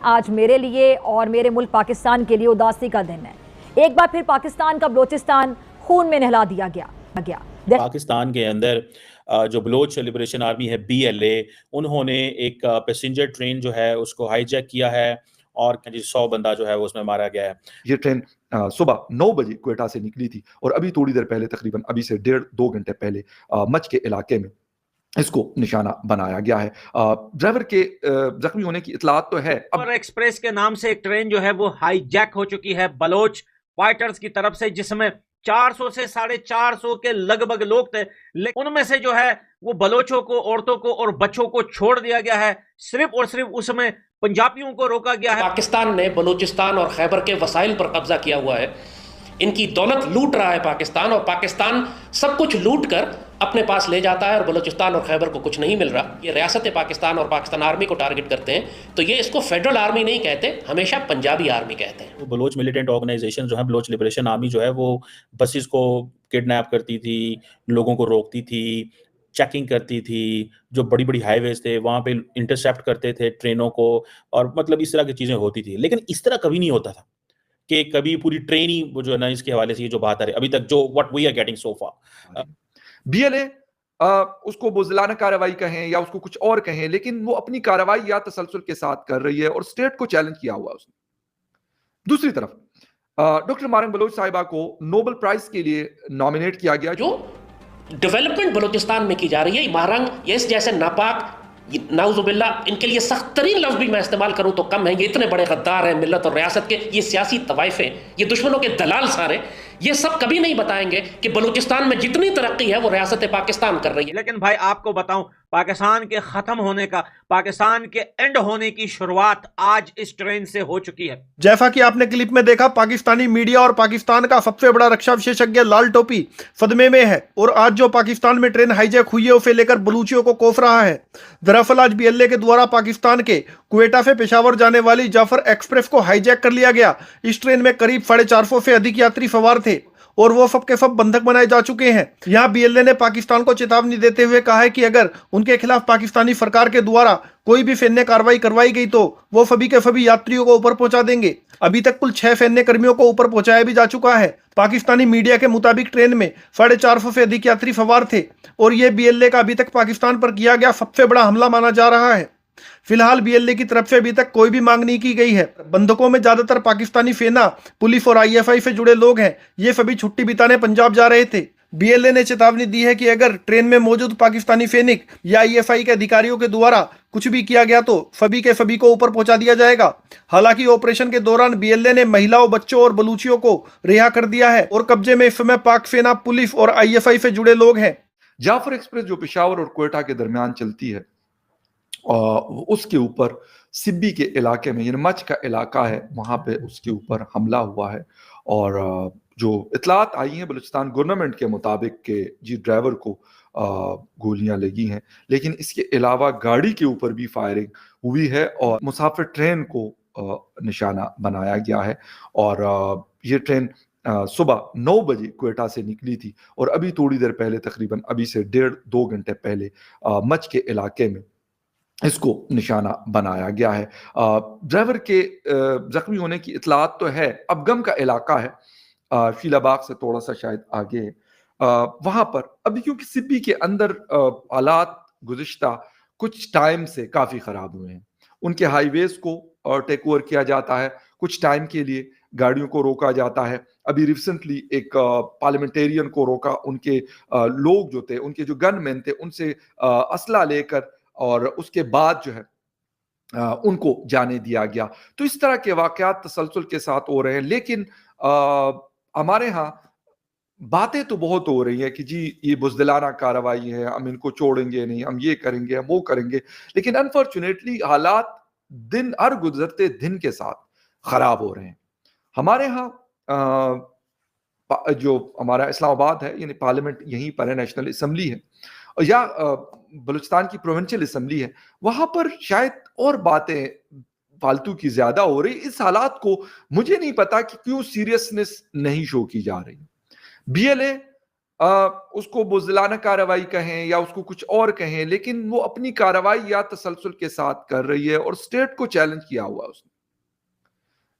آج میرے لیے اور میرے ملک پاکستان کے لیے اداسی کا دن ہے۔ ایک بار پھر پاکستان کا بلوچستان خون میں نہلا دیا گیا۔ پاکستان کے اندر جو بلوچ لبریشن آرمی ہے BLA، انہوں نے ایک پیسنجر ٹرین جو ہے اس کو ہائی جیک کیا ہے اور 100 بندہ جو ہے وہ اس میں مارا گیا ہے۔ یہ ٹرین صبح 9 بجے کوئٹہ سے نکلی تھی اور ابھی تھوڑی دیر پہلے تقریباً ابھی سے 1.5-2 گھنٹے پہلے مچ کے علاقے میں اس کو نشانہ بنایا گیا ہے۔ ڈرائیور کے زخمی ہونے کی اطلاعات تو ہے۔ اور ایکسپریس کے نام سے ایک ٹرین جو ہے وہ ہائی جیک ہو چکی ہے بلوچ فائٹرز کی طرف سے، جس میں 400 سے 450 کے لگ بھگ لوگ تھے، لیکن ان میں سے جو ہے وہ بلوچوں کو، عورتوں کو اور بچوں کو چھوڑ دیا گیا ہے۔ صرف اور صرف اس میں پنجابیوں کو روکا گیا ہے۔ پاکستان نے بلوچستان اور خیبر کے وسائل پر قبضہ کیا ہوا ہے، ان کی دولت لوٹ رہا ہے پاکستان، اور پاکستان سب کچھ لوٹ کر اپنے پاس لے جاتا ہے اور بلوچستان اور خیبر کو کچھ نہیں مل رہا۔ یہ ریاست پاکستان اور پاکستان آرمی کو ٹارگٹ کرتے ہیں، تو یہ اس کو فیڈرل آرمی نہیں کہتے، ہمیشہ پنجابی آرمی کہتے ہیں۔ بلوچ ملیٹنٹ آرگنائزیشن جو ہے بلوچ لبریشن آرمی جو ہے وہ بسز کو کڈنیپ کرتی تھی، لوگوں کو روکتی تھی، چیکنگ کرتی تھی، جو بڑی بڑی ہائی ویز تھے وہاں پہ انٹرسیپٹ کرتے تھے ٹرینوں کو، اور مطلب اس طرح کی چیزیں ہوتی تھی۔ لیکن اس طرح کبھی نہیں ہوتا تھا کہ کبھی پوری ٹرین ہی جو ہے نا اس کے حوالے سے یہ جو بات آ رہی ہے ابھی تک، جو what we are getting so far۔ BLA اس کو بزدلانہ کارروائی کہیں یا اس کو کچھ اور کہیں، لیکن وہ اپنی کارروائی یا تسلسل کے ساتھ کر رہی ہے اور اسٹیٹ کو چیلنج کیا ہوا اس نے۔ دوسری طرف ڈاکٹر مارنگ بلوچ صاحبہ کو نوبل پرائز کے لیے نامینیٹ کیا گیا۔ جو ڈیولپمنٹ بلوچستان میں کی جا رہی ہے، مہرنگ یہ اس جیسے ناپاک، نعوذ باللہ ان کے لیے سخت ترین لفظ بھی میں استعمال کروں تو کم ہیں، یہ اتنے بڑے غدار ہیں ملت اور ریاست کے، یہ سیاسی طوائفیں، یہ دشمنوں کے دلال سارے، یہ سب کبھی نہیں بتائیں گے کہ بلوچستان میں جتنی ترقی ہے وہ ریاست پاکستان کر رہی ہے۔ لیکن بھائی آپ کو بتاؤں، پاکستان کے ختم ہونے کا، پاکستان کے اینڈ ہونے کی شروعات آج اس ٹرین سے ہو چکی ہے۔ جیسا کہ آپ نے کلپ میں دیکھا، پاکستانی میڈیا اور پاکستان کا سب سے بڑا رکشا وشیشجঞ لال ٹوپی صدمے میں ہے، اور آج جو پاکستان میں ٹرین ہائی جیک ہوئی ہے اسے لے کر بلوچیوں کو کوف رہا ہے۔ دراصل آج BLA کے دوارا پاکستان کے کوئٹہ سے پشاور جانے والی جعفر ایکسپریس کو ہائی جیک کر لیا گیا۔ اس ٹرین میں قریب 450 سے ادھک یاتری سوار تھے اور وہ سب کے سب بندھک بنائے جا چکے ہیں۔ یہاں BLA نے پاکستان کو چیتاونی دیتے ہوئے کہا ہے کہ اگر ان کے خلاف پاکستانی سرکار کے دوارا کوئی بھی فینے کارروائی کروائی گئی تو وہ سبھی کے سبھی یاتریوں کو اوپر پہنچا دیں گے۔ ابھی تک کل 6 سینے کرمیوں کو اوپر پہنچایا بھی جا چکا ہے۔ پاکستانی میڈیا کے مطابق ٹرین میں 450 سے ادھک یاتری سوار تھے اور یہ BLA کا ابھی تک پاکستان پر کیا گیا سب سے بڑا حملہ مانا جا رہا ہے۔ فی الحال BLA کی طرف سے ابھی تک کوئی بھی مانگ نہیں کی گئی ہے۔ بندھکوں میں زیادہ تر پاکستانی سینا، پولیس اور IFI سے جڑے لوگ ہیں۔ یہ سبھی چھٹی بتانے پنجاب جا رہے تھے۔ BLA نے چیتاونی دی ہے کہ اگر ٹرین میں موجود پاکستانی سینک یا IFI کے ادھیکاریوں کے دوارا کچھ بھی کیا گیا تو سبھی کے سبھی کو اوپر پہنچا دیا جائے گا۔ حالانکہ آپریشن کے دوران BLA نے مہیلاؤں، بچوں اور بلوچیوں کو رہا کر دیا ہے اور قبضے میں اس سمے پاک سینا، پولیس اور IFI سے جڑے لوگ ہیں۔ جعفر ایکسپریس جو پشاور اور کوئٹہ کے درمیان چلتی ہے، اس کے اوپر سبی کے علاقے میں، یعنی مچ کا علاقہ ہے، وہاں پہ اس کے اوپر حملہ ہوا ہے، اور جو اطلاعات آئی ہیں بلوچستان گورنمنٹ کے مطابق کہ جی ڈرائیور کو گولیاں لگی ہیں، لیکن اس کے علاوہ گاڑی کے اوپر بھی فائرنگ ہوئی ہے اور مسافر ٹرین کو نشانہ بنایا گیا ہے۔ اور یہ ٹرین صبح 9 بجے کوئٹہ سے نکلی تھی اور ابھی تھوڑی دیر پہلے تقریباً ابھی سے 1.5-2 گھنٹے پہلے مچ کے علاقے میں اس کو نشانہ بنایا گیا ہے۔ ڈرائیور کے زخمی ہونے کی اطلاعات تو ہے۔ ابگم کا علاقہ ہے، شیلا باغ سے تھوڑا سا شاید آگے ہے، وہاں پر ابھی کیونکہ سبی کے اندر حالات گزشتہ کچھ ٹائم سے کافی خراب ہوئے ہیں، ان کے ہائی ویز کو ٹیک اوور کیا جاتا ہے، کچھ ٹائم کے لیے گاڑیوں کو روکا جاتا ہے۔ ابھی ریسنٹلی ایک پارلیمنٹیرین کو روکا، ان کے لوگ جو تھے، ان کے جو گن مین تھے، ان سے اسلحہ لے کر، اور اس کے بعد جو ہے ان کو جانے دیا گیا۔ تو اس طرح کے واقعات تسلسل کے ساتھ ہو رہے ہیں، لیکن ہمارے ہاں باتیں تو بہت ہو رہی ہیں کہ جی یہ بزدلانہ کارروائی ہے، ہم ان کو چھوڑیں گے نہیں، ہم یہ کریں گے، ہم وہ کریں گے، لیکن انفارچونیٹلی حالات دن ہر گزرتے دن کے ساتھ خراب ہو رہے ہیں۔ ہمارے ہاں جو ہمارا اسلام آباد ہے، یعنی پارلیمنٹ یہیں پر ہے، نیشنل اسمبلی ہے، یا بلوچستان کی پروونشل اسمبلی ہے، وہاں پر شاید اور باتیں فالتو کی زیادہ ہو رہی۔ اس حالات کو مجھے نہیں پتا کہ کیوں سیریسنس نہیں شو کی جا رہی۔ BLA اس کو بزدلانہ کارروائی کہیں یا اس کو کچھ اور کہیں، لیکن وہ اپنی کارروائی یا تسلسل کے ساتھ کر رہی ہے اور اسٹیٹ کو چیلنج کیا ہوا اس نے۔